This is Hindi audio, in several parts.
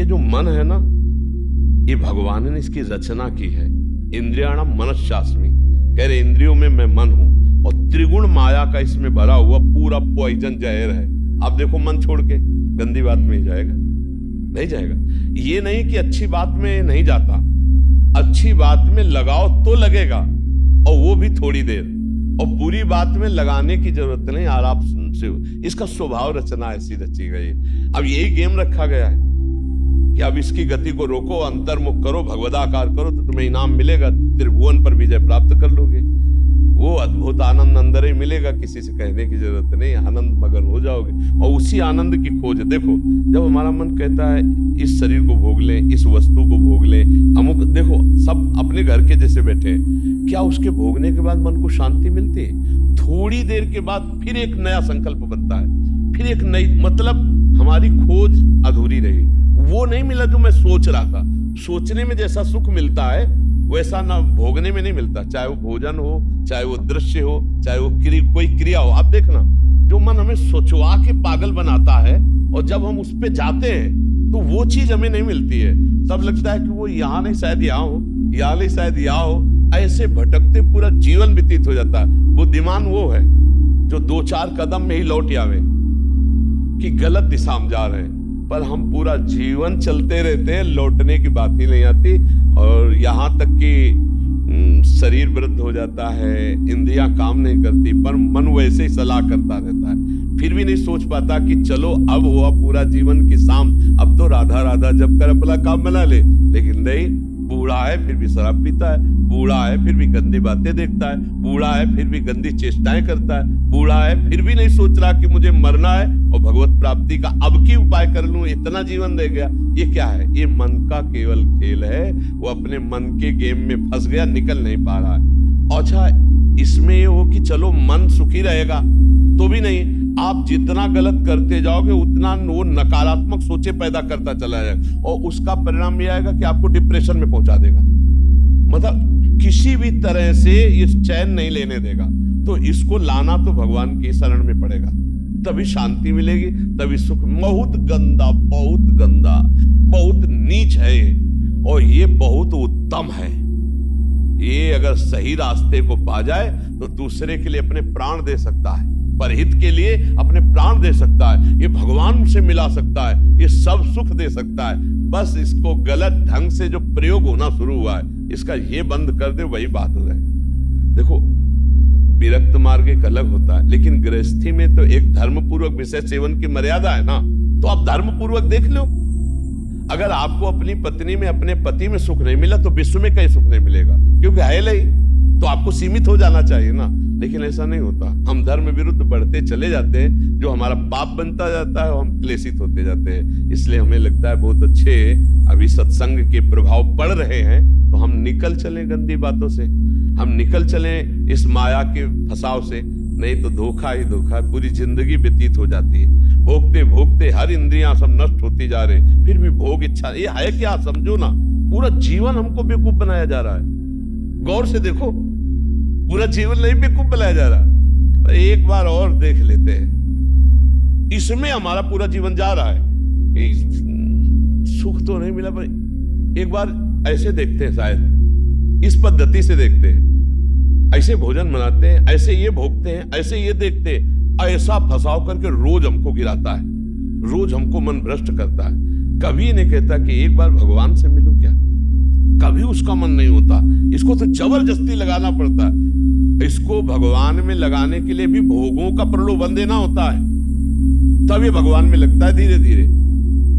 ये जो मन है ना, ये भगवान ने इसकी रचना की है। इंद्रियाणाम मनश्चास्मि, कह रहे इंद्रियों में मैं मन हूं, और त्रिगुण माया का इसमें भरा हुआ पूरा पॉइजन जहर है। आप देखो मन छोड़ के गंदी बात में ही जाएगा, नहीं जाएगा। ये नहीं कि अच्छी बात में नहीं जाता, अच्छी बात में लगाओ तो लगेगा, और वो भी थोड़ी देर, और बुरी बात में लगाने की जरूरत नहीं, आराम से। इसका स्वभाव रचना ऐसी रची गई। अब यही गेम रखा गया है कि अब इसकी गति को रोको, अंतर्मुख करो, भगवदाकार करो, तो तुम्हें इनाम मिलेगा, त्रिभुवन पर विजय प्राप्त कर लोगे। वो अद्भुत आनंद अंदर ही मिलेगा, किसी से कहने की जरूरत नहीं, आनंद मगन हो जाओगे। और उसी आनंद की खोज, देखो जब हमारा मन कहता है इस शरीर को भोग लें, इस वस्तु को भोग लें, अमुक, देखो सब अपने घर के जैसे बैठे हैं, क्या उसके भोगने के बाद मन को शांति मिलती है? थोड़ी देर के बाद फिर एक नया संकल्प बनता है, फिर एक नई, मतलब हमारी खोज अधूरी रही। वो नहीं मिला जो मैं सोच रहा था। सोचने में जैसा सुख मिलता है वैसा ना भोगने में नहीं मिलता, चाहे वो भोजन हो, चाहे वो दृश्य हो, चाहे वो कोई क्रिया हो। आप देखना, जो मन हमें सोचवा के पागल बनाता है, और जब हम उस पे जाते हैं तो वो चीज हमें नहीं मिलती है। तब लगता है कि वो यहाँ नहीं, शायद यहाँ हो, यहाँ नहीं, शायद यहाँ हो। ऐसे भटकते पूरा जीवन व्यतीत हो जाता है। बुद्धिमान वो है जो 2-4 कदम में ही लौट आवे कि गलत दिशा में जा रहे हैं, पर हम पूरा जीवन चलते रहते हैं, लौटने की बात ही नहीं आती। और यहाँ तक कि शरीर वृद्ध हो जाता है, इंद्रियां काम नहीं करती, पर मन वैसे ही सलाह करता रहता है। फिर भी नहीं सोच पाता कि चलो अब हुआ पूरा जीवन की शाम, अब तो राधा राधा जब कर अपना काम बना ले। लेकिन नहीं, बूढ़ा है फिर भी शराब पीता है, बूढ़ा है फिर भी गंदी बातें देखता है, बूढ़ा है फिर भी गंदी चेष्टाएं करता है, बूढ़ा है फिर भी नहीं सोच रहा कि मुझे मरना है और भगवत प्राप्ति का अब की उपाय कर लूं, इतना जीवन रह गया। ये क्या है? ये मन का केवल खेल है। वो अपने मन के गेम में फंस गया, निकल नहीं पा रहा है। अच्छा, इसमें ये हो कि चलो मन सुखी रहेगा, तो भी नहीं। आप जितना गलत करते जाओगे उतना वो नकारात्मक सोचे पैदा करता चला जाएगा, और उसका परिणाम ये आएगा कि आपको डिप्रेशन में पहुंचा देगा। मतलब किसी भी तरह से ये चैन नहीं लेने देगा। तो इसको लाना तो भगवान की शरण में पड़ेगा, तभी शांति मिलेगी, तभी सुख। बहुत गंदा, बहुत गंदा, बहुत नीच है ये, और ये बहुत उत्तम है। ये अगर सही रास्ते को पा जाए तो दूसरे के लिए अपने प्राण दे सकता है, परहित के लिए अपने प्राण दे सकता है, ये भगवान से मिला सकता है, ये सब सुख दे सकता है। बस इसको गलत ढंग से जो प्रयोग होना शुरू हुआ है, इसका ये बंद कर दे, वही बात हो जाए। देखो, विरक्त मार्ग एक अलग होता है, लेकिन गृहस्थी में तो एक धर्म पूर्वक विषय सेवन की मर्यादा है ना, तो आप धर्म पूर्वक देख लो। अगर आपको अपनी पत्नी में, अपने पति में सुख नहीं मिला तो विश्व में कहीं सुख नहीं मिलेगा, क्योंकि है नहीं, तो आपको सीमित हो जाना चाहिए ना। लेकिन ऐसा नहीं होता, हम धर्म विरुद्ध बढ़ते चले जाते हैं, जो हमारा पाप बनता जाता है, हम क्लेशित होते जाते हैं। इसलिए हमें लगता है बहुत अच्छे अभी सत्संग के प्रभाव पड़ रहे हैं, तो हम निकल चलें गंदी बातों से, हम निकल चलें इस माया के फसाव से, नहीं तो धोखा ही धोखा, पूरी जिंदगी व्यतीत हो जाती है। भोगते भोगते हर इंद्रियां सब नष्ट होती जा रही, फिर भी भोग इच्छा, ये है क्या? समझो ना, पूरा जीवन हमको बेवकूफ बनाया जा रहा है। गौर से देखो, पूरा जीवन नहीं बेवकूफ बनाया जा रहा। एक बार और देख लेते हैं, इसमें हमारा पूरा जीवन जा रहा है। सुख तो नहीं मिला, पर एक बार ऐसे देखते हैं, शायद इस पद्धति से देखते हैं, ऐसे भोजन बनाते हैं, ऐसे ये भोगते हैं, ऐसे ये देखते हैं, ऐसा फसाव करके रोज हमको गिराता है, रोज हमको मन भ्रष्ट करता है। कभी नहीं कहता कि एक बार भगवान से मिलूं क्या, कभी उसका मन नहीं होता। इसको तो जबरदस्ती लगाना पड़ता है। इसको भगवान में लगाने के लिए भी भोगों का प्रलोभन देना होता है, तब ये भगवान में लगता है धीरे धीरे।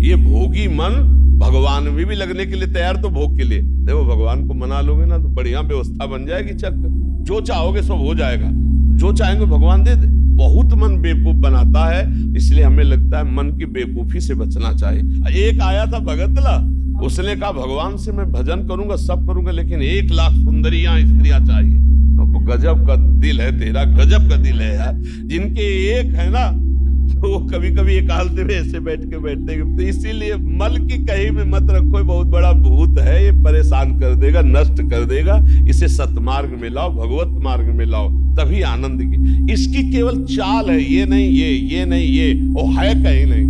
ये भोगी मन भगवान में भी लगने के लिए तैयार, तो भोग के लिए देखो, भगवान को मना लोगे ना तो बढ़िया व्यवस्था बन जाएगी। चक, जो चाहोगे सब हो जाएगा, जो चाहेंगे भगवान दे दे। बहुत मन बेवकूफ बनाता है, इसलिए हमें लगता है मन की बेवकूफी से बचना चाहिए। एक आया था भगतला, उसने कहा भगवान से मैं भजन करूंगा, सब करूंगा, लेकिन 1 लाख सुंदरियां स्त्रियां चाहिए। अब गजब का दिल है तेरा, गजब का दिल है यार। जिनके एक है ना, तो वो कभी कभी एकांत में ऐसे बैठ के बैठते। तो इसीलिए मल की कहीं में मत रखो, बहुत बड़ा भूत है, ये परेशान कर देगा, नष्ट कर देगा। इसे सतमार्ग में लाओ, भगवत मार्ग में लाओ, तभी आनंद की। इसकी केवल चाल है, ये नहीं ये नहीं ये, वो है कहीं नहीं,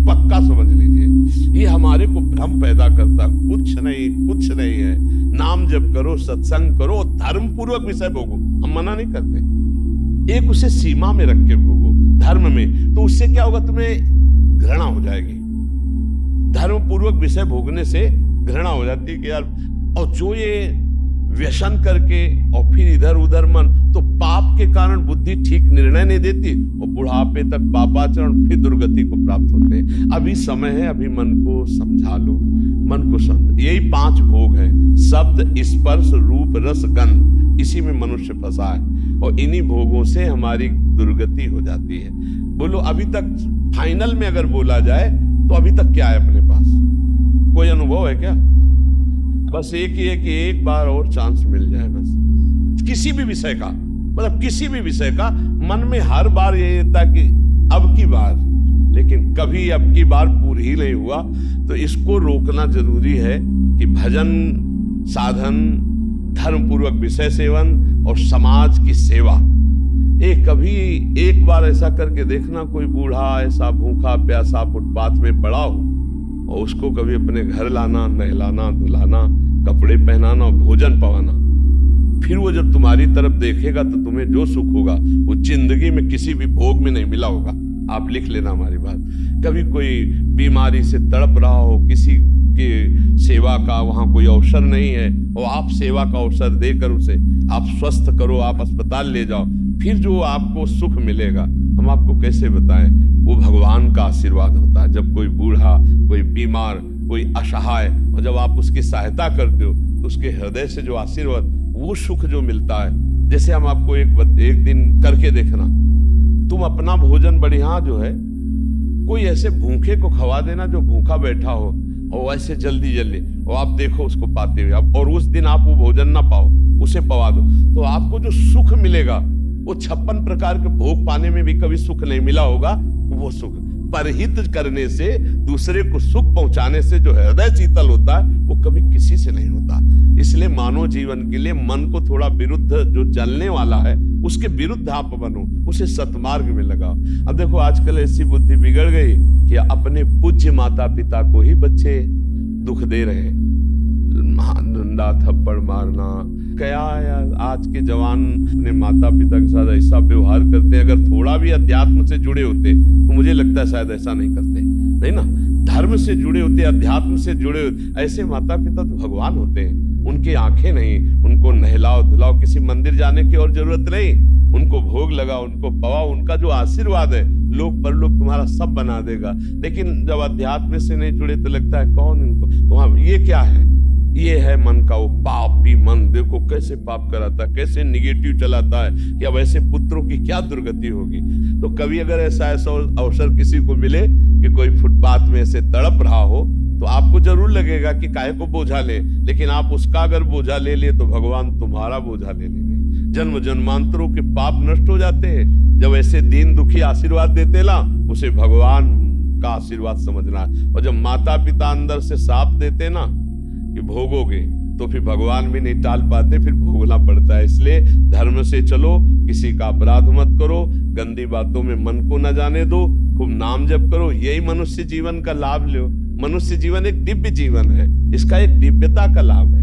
पक्का समझ लीजिए। ये हमारे को भ्रम पैदा करता, कुछ नहीं है। नाम जप करो, सत्संग करो, धर्म पूर्वक विषय भोगो, हम मना नहीं करते। एक उसे सीमा में रख के भोगो धर्म में, तो उससे क्या होगा, तुम्हें घृणा हो जाएगी। धर्म पूर्वक विषय भोगने से घृणा हो जाती है कि यार, और जो ये व्यसन करके और फिर इधर उधर मन, तो पाप के कारण बुद्धि ठीक निर्णय नहीं देती और बुढ़ापे तक पापाचरण, फिर दुर्गति को प्राप्त होते हैं। अभी समय है, अभी मन को समझा लो, मन को समझ। यही 5 भोग हैं, शब्द, स्पर्श, रूप, रस, गंध। इसी में मनुष्य फंसा है और इन्हीं भोगों से हमारी दुर्गति हो जाती है। बोलो अभी तक फाइनल में अगर बोला जाए तो अभी तक क्या है अपने पास? कोई अनुभव है क्या? बस एक ही है कि एक बार और चांस मिल जाए, बस किसी भी विषय का, मतलब किसी भी विषय का। मन में हर बार ये रहता कि अब की बार, लेकिन कभी अब की बार पूरी ही नहीं हुआ। तो इसको रोकना जरूरी है कि भजन, साधन, धर्म पूर्वक विषय सेवन और समाज की सेवा। कभी एक बार ऐसा करके देखना, कोई बूढ़ा ऐसा भूखा प्यासा फुटपाथ में पड़ा हो और उसको कभी अपने घर लाना, नहलाना, धुलाना, कपड़े पहनाना और भोजन पवाना। फिर वो जब तुम्हारी तरफ देखेगा तो तुम्हें जो सुख होगा वो जिंदगी में किसी भी भोग में नहीं मिला होगा। आप लिख लेना हमारी बात। कभी कोई बीमारी से तड़प रहा हो, किसी के सेवा का वहां कोई अवसर नहीं है और आप सेवा का अवसर देकर उसे आप स्वस्थ करो, आप अस्पताल ले जाओ, फिर जो आपको सुख मिलेगा हम आपको कैसे बताएं। वो भगवान का आशीर्वाद होता है। जब कोई बूढ़ा, कोई बीमार, कोई असहाय, और जब आप उसकी सहायता करते हो तो उसके हृदय से जो आशीर्वाद, वो सुख जो मिलता है। जैसे हम आपको एक दिन करके देखना, तुम अपना भोजन बढ़िया जो है, कोई ऐसे भूखे को खवा देना जो भूखा बैठा हो, और ऐसे जल्दी और आप देखो उसको पाते हुए, और उस दिन आप वो भोजन ना पाओ, उसे पवा दो, तो आपको जो सुख मिलेगा वो 56 प्रकार के भोग पाने में भी कभी सुख नहीं मिला होगा। वो सुख परहित करने से, दूसरे को सुख पहुंचाने से जो हृदय शीतल होता है वो कभी किसी से नहीं होता। इसलिए मानव जीवन के लिए मन को थोड़ा विरुद्ध, जो चलने वाला है उसके विरुद्ध आप बनो, उसे सतमार्ग में लगाओ। अब देखो आजकल ऐसी बुद्धि बिगड़ गई कि अपने पूज्य माता पिता को ही बच्चे दुख दे रहे हैं। डंडा थप्पड़ मारना, क्या यार, आज के जवान अपने माता पिता के साथ ऐसा व्यवहार करते हैं। अगर थोड़ा भी अध्यात्म से जुड़े होते तो मुझे लगता है शायद ऐसा नहीं करते, नहीं ना। धर्म से जुड़े होते, अध्यात्म से जुड़े होते, ऐसे माता पिता तो भगवान होते हैं। उनकी आंखें नहीं, उनको नहलाओ धुलाओ, किसी मंदिर जाने की और जरूरत नहीं, उनको भोग लगाओ, उनको पवाओ, उनका जो आशीर्वाद है लोक परलोक तुम्हारा सब बना देगा। लेकिन जब अध्यात्म से नहीं जुड़े तो लगता है कौन इनको, तो ये क्या है? ये है मन का वो पापी मन। देखो कैसे पाप कराता, कैसे निगेटिव चलाता है कि अब ऐसे पुत्रों की क्या दुर्गति होगी। तो कभी अगर ऐसा अवसर किसी को मिले कि कोई फुटपाथ में ऐसे तड़प रहा हो, तो आपको जरूर लगेगा कि काहे को बोझा ले, लेकिन आप उसका अगर बोझा ले लिए तो भगवान तुम्हारा बोझा ले लेंगे। जन्म जन्मांतरों के पाप नष्ट हो जाते हैं। जब ऐसे दीन दुखी आशीर्वाद देते ना, उसे भगवान का आशीर्वाद समझना। और जब माता पिता अंदर से साफ देते ना कि भोगोगे, तो फिर भगवान भी नहीं टाल पाते, फिर भोगना पड़ता है। इसलिए धर्म से चलो, किसी का अपराध मत करो, गंदी बातों में मन को न जाने दो, खूब नाम जप करो। यही मनुष्य जीवन का लाभ लो। मनुष्य जीवन एक दिव्य जीवन है, इसका एक दिव्यता का लाभ है।